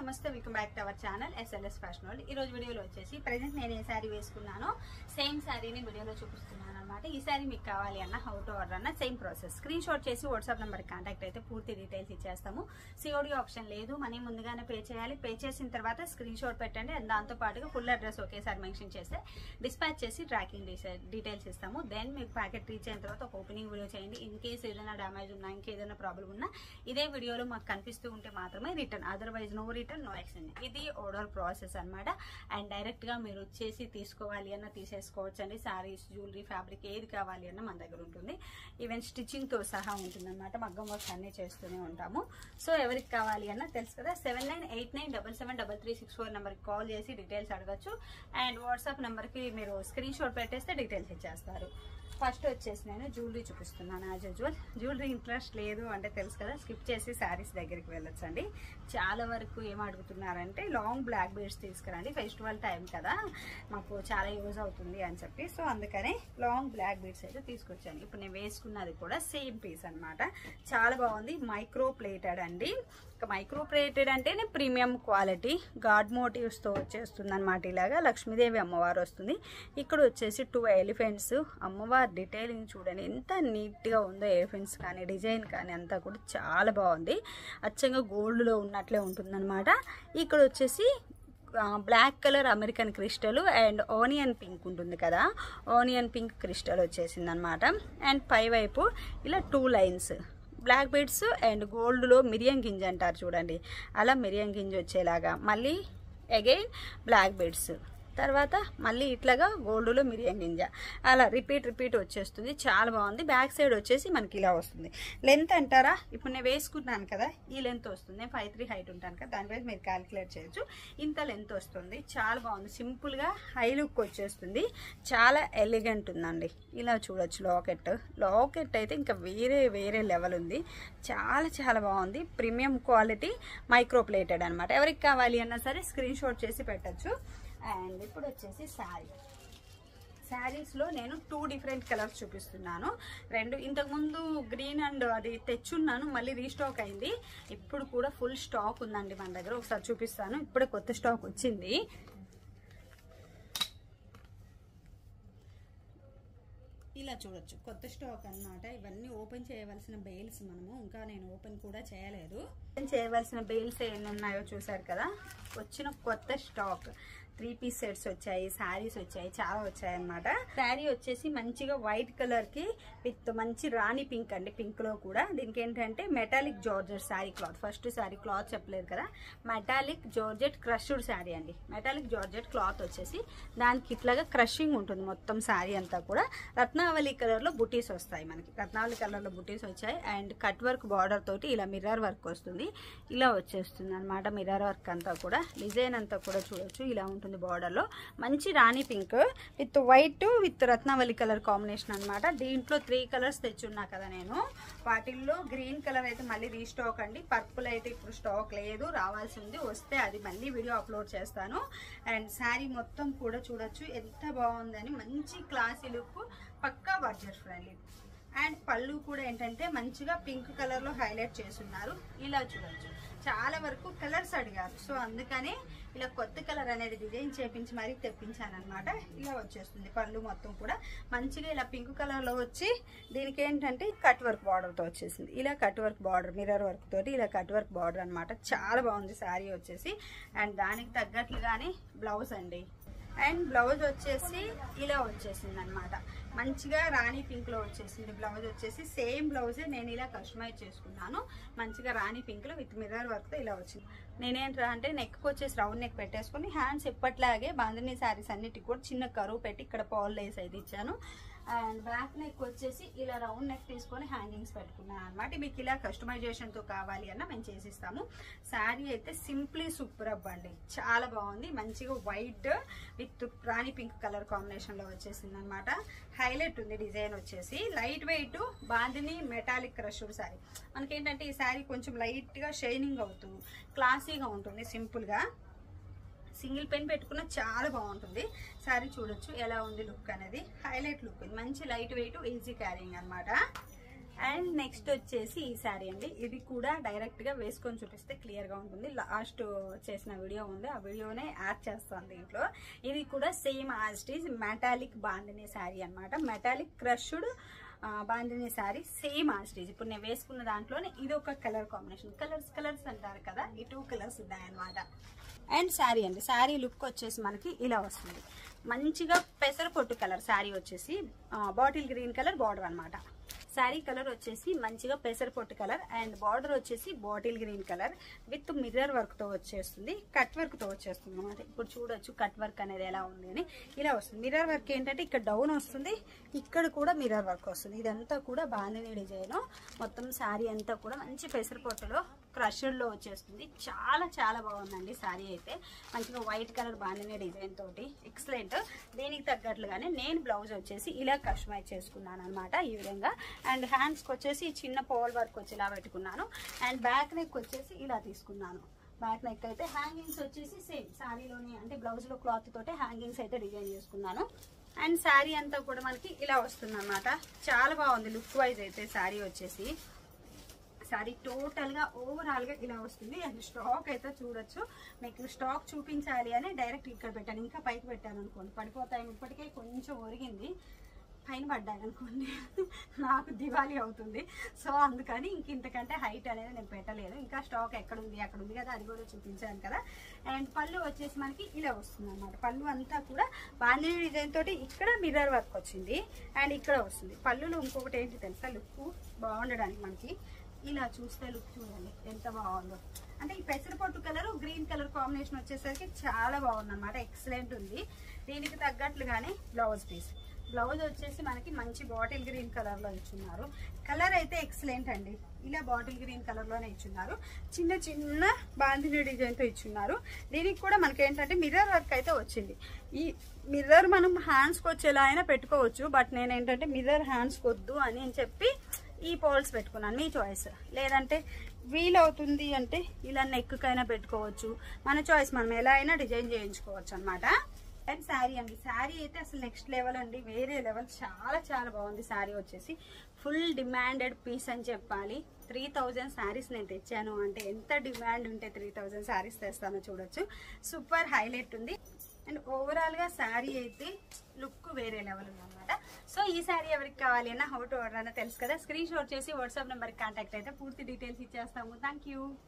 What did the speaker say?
నమస్తే, welcome back to our channel SLS fashion world. ఈ రోజు వీడియోలో వచ్చేసి ప్రెజెంట్ నేను ఏ శారీ వేసుకున్నానో సేమ్ శారీని వీడియోలో చూపిస్తున్నాను అనమాట. ఈ శారీ మీకు కావాలి అన్న, హౌ టు ఆర్డర్ అన్న సేమ్ ప్రాసెస్. స్క్రీన్ షాట్ చేసి వాట్సాప్ నెంబర్కి కాంటాక్ట్ అయితే పూర్తి డీటెయిల్స్ ఇచ్చేస్తాము. COD ఆప్షన్ లేదు, మనీ ముందుగానే పే చేయాలి. పే చేసిన తర్వాత స్క్రీన్ షాట్ పెట్టండి అండ్ దాంతో పాటుగా ఫుల్ అడ్రస్ ఒకేసారి మెన్షన్ చేస్తే డిస్పాచ్ చేసి ట్రాకింగ్ డీటెయిల్స్ ఇస్తాము. దెన్ మీకు ప్యాకెట్ రీచ్ అయిన తర్వాత ఒక ఓపెనింగ్ వీడియో చేయండి. ఇన్ కేస్ ఏదైనా డ్యామేజ్ ఉన్నా, ఇంకేదైనా ప్రాబ్లం ఉన్నా ఇదే వీడియోలో మాకు కనిపిస్తూ ఉంటే మాత్రమే return, otherwise no return no exchange. ఇది ఆర్డర్ ప్రాసెస్ అనమాట. అండ్ డైరెక్ట్ గా మీరు వచ్చేసి తీసుకోవాలి అన్న తీసేసుకోవచ్చు అండి. సారీస్, జ్యువెలరీ, ఫ్యాబ్రిక్ ఏది కావాలి అన్న మన దగ్గర ఉంటుంది. ఈవెన్ స్టిచ్చింగ్ తో సహా ఉంటుంది అనమాట. మగ్గం వర్క్ అన్ని చేస్తూనే ఉంటాము. సో ఎవరికి కావాలి అన్న తెలుసు కదా, 7989773364 నెంబర్కి కాల్ చేసి డీటెయిల్స్ అడగచ్చు. అండ్ వాట్సాప్ నెంబర్కి మీరు స్క్రీన్ షాట్ పెట్టేస్తే డీటెయిల్స్ ఇచ్చేస్తారు. ఫస్ట్ వచ్చేసి నేను జ్యువెలరీ చూపిస్తున్నాను. యాజ్ యూజువల్ జ్యువెలరీ ఇంట్రెస్ట్ లేదు అంటే తెలుసు కదా, స్కిప్ చేసి శారీస్ దగ్గరికి వెళ్ళొచ్చండి. చాలా వరకు ఏం అడుగుతున్నారంటే లాంగ్ బ్లాక్ బీడ్స్ తీసుకురండి, ఫెస్టివల్ టైం కదా మాకు చాలా యూజ్ అవుతుంది అని చెప్పి. సో అందుకనే లాంగ్ బ్లాక్ బీడ్స్ అయితే తీసుకొచ్చాను. ఇప్పుడు నేను వేసుకున్నది కూడా సేమ్ పీస్ అనమాట. చాలా బాగుంది. మైక్రో ప్లేటెడ్ అండి. మైక్రో ప్లేటెడ్ అంటేనే ప్రీమియం క్వాలిటీ గాడ్ మోటివ్స్తో వచ్చేస్తుంది అనమాట. ఇలాగా లక్ష్మీదేవి అమ్మవారు వస్తుంది. ఇక్కడ వచ్చేసి 2 ఎలిఫెంట్స్. అమ్మవారి డీటెయిలింగ్ చూడండి ఎంత నీట్గా ఉందో. ఎలిఫెంట్స్ కానీ డిజైన్ కానీ అంతా కూడా చాలా బాగుంది. అచ్చంగా గోల్డ్లో ఉన్నట్లే ఉంటుందన్నమాట. ఇక్కడ వచ్చేసి black colour American crystal and onion pink ఉంటుంది కదా, ఆనియన్ పింక్ క్రిస్టల్ వచ్చేసింది అనమాట. అండ్ పైవైపు ఇలా 2 లైన్స్ బ్లాక్ బీడ్స్ అండ్ గోల్డ్లో మిరియం గింజ అంటారు చూడండి, అలా మిరియం గింజ వచ్చేలాగా. మళ్ళీ అగైన్ బ్లాక్ బీడ్స్, తర్వాత మళ్ళీ ఇట్లాగా గోల్డ్లో మిరియం గింజ, అలా రిపీట్ వచ్చేస్తుంది. చాలా బాగుంది. బ్యాక్ సైడ్ వచ్చేసి మనకి ఇలా వస్తుంది. లెంత్ అంటారా, ఇప్పుడు నేను వేసుకున్నాను కదా ఈ లెంత్ వస్తుంది. నేను 5'3" హైట్ ఉంటాను కదా, దానిపై మీరు క్యాలిక్యులేట్ చేయొచ్చు. ఇంత లెంత్ వస్తుంది. చాలా బాగుంది. సింపుల్గా హై లుక్ వచ్చేస్తుంది. చాలా ఎలిగెంట్ ఉందండి. ఇలా చూడొచ్చు. లాకెట్ అయితే ఇంకా వేరే లెవెల్ ఉంది. చాలా బాగుంది. ప్రీమియం క్వాలిటీ మైక్రో ప్లేటెడ్ అనమాట. ఎవరికి కావాలి అన్నా సరే స్క్రీన్ షాట్ చేసి పెట్టచ్చు. అండ్ ఇప్పుడు వచ్చేసి శారీస్లో నేను 2 డిఫరెంట్ కలర్స్ చూపిస్తున్నాను. 2 ఇంతకుముందు గ్రీన్ అండ్ అది తెచ్చున్నాను, మళ్ళీ రీస్టాక్ అయింది. ఇప్పుడు కూడా ఫుల్ స్టాక్ ఉందండి మన దగ్గర. ఒకసారి చూపిస్తాను. ఇప్పుడే కొత్త స్టాక్ వచ్చింది. ఇలా చూడొచ్చు, కొత్త స్టాక్ అన్నమాట. ఇవన్నీ ఓపెన్ చేయవలసిన బెయిల్స్. మనము ఇంకా నేను ఓపెన్ కూడా చేయలేదు. ఓపెన్ చేయవలసిన బెయిల్స్ ఎన్ని ఉన్నాయో చూసారు కదా. వచ్చిన కొత్త స్టాక్ 3 పీస్ సెట్స్ వచ్చాయి, శారీస్ వచ్చాయి, చాలా వచ్చాయి అనమాట. శారీ వచ్చేసి మంచిగా వైట్ కలర్ కి విత్ మంచి రాణి పింక్ అండి. పింక్ లో కూడా దీనికి ఏంటంటే metallic georgette sari cloth. First sari cloth చెప్పలేదు కదా, మెటాలిక్ జార్జెట్ క్రష్డ్ శారీ అండి. మెటాలిక్ జార్జెట్ క్లాత్ వచ్చేసి దానికి ఇట్లాగా క్రషింగ్ ఉంటుంది మొత్తం శారీ అంతా కూడా. రత్నావళి కలర్ లో బుటీస్ వస్తాయి మనకి. రత్నావళి కలర్ లో బుటీస్ వచ్చాయి. అండ్ కట్ వర్క్ బార్డర్ తోటి ఇలా మిర్రర్ వర్క్ వస్తుంది. ఇలా వచ్చేస్తుంది అనమాట. మిర్రర్ వర్క్ అంతా కూడా డిజైన్ అంతా కూడా చూడొచ్చు. ఇలా ఉంటుంది బార్డర్ లో. మంచి rani pink with white with Ratnavali colour combination అనమాట. దీంట్లో 3 కలర్స్ తెచ్చున్నా కదా నేను. వాటిల్లో గ్రీన్ కలర్ అయితే మళ్ళీ రీస్టాక్ అండి. పర్పుల్ అయితే ఇప్పుడు స్టాక్ లేదు, రావాల్సి ఉంది. వస్తే అది మళ్ళీ వీడియో అప్లోడ్ చేస్తాను. అండ్ శారీ మొత్తం కూడా చూడొచ్చు ఎంత బాగుందని. మంచి క్లాసీ లుక్, పక్కా బడ్జెట్ ఫ్రెండ్లీ. అండ్ పళ్ళు కూడా ఏంటంటే మంచిగా పింక్ కలర్ లో హైలైట్ చేస్తున్నారు. ఇలా చూడొచ్చు. చాలా వరకు కలర్స్ అడిగారు, సో అందుకనే ఇలా కొత్త కలర్ అనేది డిజైన్ చేపించి మరీ తెప్పించాను అనమాట. ఇలా వచ్చేస్తుంది పళ్ళు మొత్తం కూడా మంచిగా ఇలా పింక్ కలర్ లో వచ్చి దీనికి ఏంటంటే కట్ వర్క్ బార్డర్ తో వచ్చేసింది. ఇలా cut work border, mirror work తోటి ఇలా కట్ వర్క్ బార్డర్ అనమాట. చాలా బాగుంది శారీ వచ్చేసి. అండ్ దానికి తగ్గట్లుగానే బ్లౌజ్ అండి. అండ్ బ్లౌజ్ వచ్చేసి ఇలా వచ్చేసింది అనమాట. మంచిగా రాణి పింక్ లో వచ్చేసింది. బ్లౌజ్ వచ్చేసి సేమ్ బ్లౌజే నేను ఇలా కస్టమైజ్ చేసుకున్నాను. మంచిగా రాణి పింక్ లో విత్ మిర్రర్ వర్క్ తో ఇలా వచ్చింది. నేనేంట్రా అంటే నెక్ వచ్చేసి రౌండ్ నెక్ పెట్టేసుకుని హ్యాండ్స్ ఎప్పట్లాగే బాందిని శారీస్ అన్నిటికి కూడా చిన్న కరువు పెట్టి ఇక్కడ పాల్ లేస్ అయితే ఇచ్చాను. అండ్ బ్యాక్ నెక్ వచ్చేసి ఇలా రౌండ్ నెక్ తీసుకొని హ్యాంగింగ్స్ పెట్టుకున్నాను అనమాట. మీకు ఇలా కస్టమైజేషన్తో కావాలి అన్న మేము చేసిస్తాము. శారీ అయితే సింప్లీ సూపర్ అప్ అండి. చాలా బాగుంది. మంచిగా white with Rani pink colour కాంబినేషన్లో వచ్చేసింది అనమాట. హైలైట్ ఉంది డిజైన్ వచ్చేసి. Light weight bandhani metallic crushed sari. మనకేంటంటే ఈ శారీ కొంచెం లైట్గా షైనింగ్ అవుతూ క్లాసీగా ఉంటుంది. సింపుల్గా సింగిల్ పెన్ పెట్టుకున్న చాలా బాగుంటుంది. శారీ చూడొచ్చు ఎలా ఉంది లుక్ అనేది. Highlight look. మంచి లైట్ వెయిట్, ఈజీ క్యారింగ్ అనమాట. అండ్ నెక్స్ట్ వచ్చేసి ఈ శారీ అండి. ఇది కూడా డైరెక్ట్ గా వేసుకొని చూపిస్తే క్లియర్ గా ఉంటుంది. లాస్ట్ చేసిన వీడియో ఉంది, ఆ వీడియోనే యాడ్ చేస్తాను దీంట్లో. ఇది కూడా same as it is metallic bandhani sari అనమాట. Metallic crushed bandhani sari same as it is. ఇప్పుడు నేను వేసుకున్న దాంట్లోనే ఇది ఒక కలర్ కాంబినేషన్. కలర్స్ అంటారు కదా, ఈ 2 కలర్స్ ఉన్నాయన్నమాట. అండ్ శారీ అండి, శారీ లుక్ వచ్చేసి మనకి ఇలా వస్తుంది. మంచిగా పెసరపొట్టు కలర్ శారీ వచ్చేసి బాటిల్ గ్రీన్ కలర్ బార్డర్ అనమాట. శారీ కలర్ వచ్చేసి మంచిగా పెసరపొట్టు కలర్ అండ్ బార్డర్ వచ్చేసి bottle green colour with mirror work తో వచ్చేస్తుంది, కట్ వర్క్ తో వచ్చేస్తుంది అనమాట. ఇప్పుడు చూడొచ్చు కట్ వర్క్ అనేది ఎలా ఉంది అని. ఇలా వస్తుంది. మిర్రర్ వర్క్ ఏంటంటే ఇక్కడ డౌన్ వస్తుంది, ఇక్కడ కూడా మిర్రర్ వర్క్ వస్తుంది. ఇదంతా కూడా బాందిని డిజైన్. మొత్తం శారీ అంతా కూడా మంచి పెసరపొట్టులో క్రషర్ లో వచ్చేస్తుంది. చాలా చాలా బాగుందండి శారీ అయితే. మంచిగా వైట్ కలర్ బాందిని డిజైన్ తోటి ఎక్సలెంట్. దీనికి తగ్గట్లుగానే నేను బ్లౌజ్ వచ్చేసి ఇలా కస్టమైజ్ చేసుకున్నాను అనమాట ఈ విధంగా. అండ్ హ్యాండ్స్కి వచ్చేసి చిన్న పోల్ వర్క్ వచ్చి ఇలా పెట్టుకున్నాను. అండ్ బ్యాక్ నెక్ వచ్చేసి ఇలా తీసుకున్నాను. బ్యాక్ నెక్ అయితే హ్యాంగింగ్స్ వచ్చేసి సేమ్ శారీలోనే అంటే బ్లౌజ్ లో క్లాత్ తోటే హ్యాంగింగ్స్ అయితే డిజైన్ చేసుకున్నాను. అండ్ శారీ అంతా కూడా మనకి ఇలా వస్తుంది అనమాట. చాలా బాగుంది లుక్ వైజ్ అయితే శారీ వచ్చేసి. శారీ టోటల్ గా ఓవరాల్ గా ఇలా వస్తుంది. అండ్ స్టాక్ అయితే చూడొచ్చు. మీకు స్టాక్ చూపించాలి అని డైరెక్ట్ ఇక్కడ పెట్టాను. ఇంకా పైకి పెట్టాను అనుకోండి పడిపోతాయి. ఇప్పటికే కొంచెం ఒరిగింది, పైన పడ్డాయి అనుకోండి నాకు దివాళీ అవుతుంది. సో అందుకని ఇంతకంటే హైట్ అనేది నేను పెట్టలేదు. ఇంకా స్టాక్ ఎక్కడ ఉంది అక్కడ ఉంది కదా, అది కూడా చూపించాను కదా. అండ్ పళ్ళు వచ్చేసి మనకి ఇలా వస్తుంది అనమాట. పళ్ళు అంతా కూడా బాందిని డిజైన్ తోటి ఇక్కడ మిర్రర్ వర్క్ వచ్చింది అండ్ ఇక్కడ వస్తుంది. పళ్ళులో ఇంకొకటి ఏంటి తెలుసా, లుక్ బాగుండడానికి మనకి ఇలా చూస్తే లుక్ చూడండి ఎంత బాగుందో. అంటే ఈ పెసరపొట్టు కలర్ గ్రీన్ కలర్ కాంబినేషన్ వచ్చేసరికి చాలా బాగుంది అనమాట. ఎక్సలెంట్ ఉంది. దీనికి తగ్గట్లుగానే బ్లౌజ్ పీస్. బ్లౌజ్ వచ్చేసి మనకి మంచి బాటిల్ గ్రీన్ కలర్ లో ఇచ్చున్నారు. కలర్ అయితే ఎక్సలెంట్ అండి. ఇలా బాటిల్ గ్రీన్ కలర్ లోనే ఇచ్చున్నారు. చిన్న చిన్న బాందిని డిజైన్ తో ఇచ్చున్నారు. దీనికి కూడా మనకి ఏంటంటే మిర్రర్ వర్క్ అయితే వచ్చింది. ఈ మిర్రర్ మనం హ్యాండ్స్ కి వచ్చేలా అయినా పెట్టుకోవచ్చు. బట్ నేను ఏంటంటే మిర్రర్ హ్యాండ్స్ వద్దు అని చెప్పి ఈ పోల్స్ పెట్టుకున్నాను. మీ చాయిస్. లేదంటే వీలవుతుంది అంటే ఇలా నెక్ కైనా పెట్టుకోవచ్చు. మన చాయిస్, మనం ఎలా అయినా డిజైన్ చేయించుకోవచ్చు అనమాట. అండ్ శారీ అండి, శారీ అయితే అసలు నెక్స్ట్ లెవెల్ అండి, వేరే లెవెల్. చాలా చాలా బాగుంది శారీ వచ్చేసి. ఫుల్ డిమాండెడ్ పీస్ అని చెప్పాలి. 3000 శారీస్ నేను తెచ్చాను అంటే ఎంత డిమాండ్ ఉంటే 3000 శారీస్ తెస్తానో చూడొచ్చు. సూపర్ హైలైట్ ఉంది. అండ్ ఓవరాల్ గా శారీ అయితే లుక్ వేరే లెవెల్ ఉందన్నమాట. సో ఈ శారీ ఎవరికి కావాలి అన్న హౌ టు ఆర్డర్ అన్న తెలుసు కదా. స్క్రీన్ షాట్ చేసి వాట్సాప్ నెంబర్కి కాంటాక్ట్ అయితే పూర్తి డీటెయిల్స్ ఇచ్చేస్తాము. Thank you.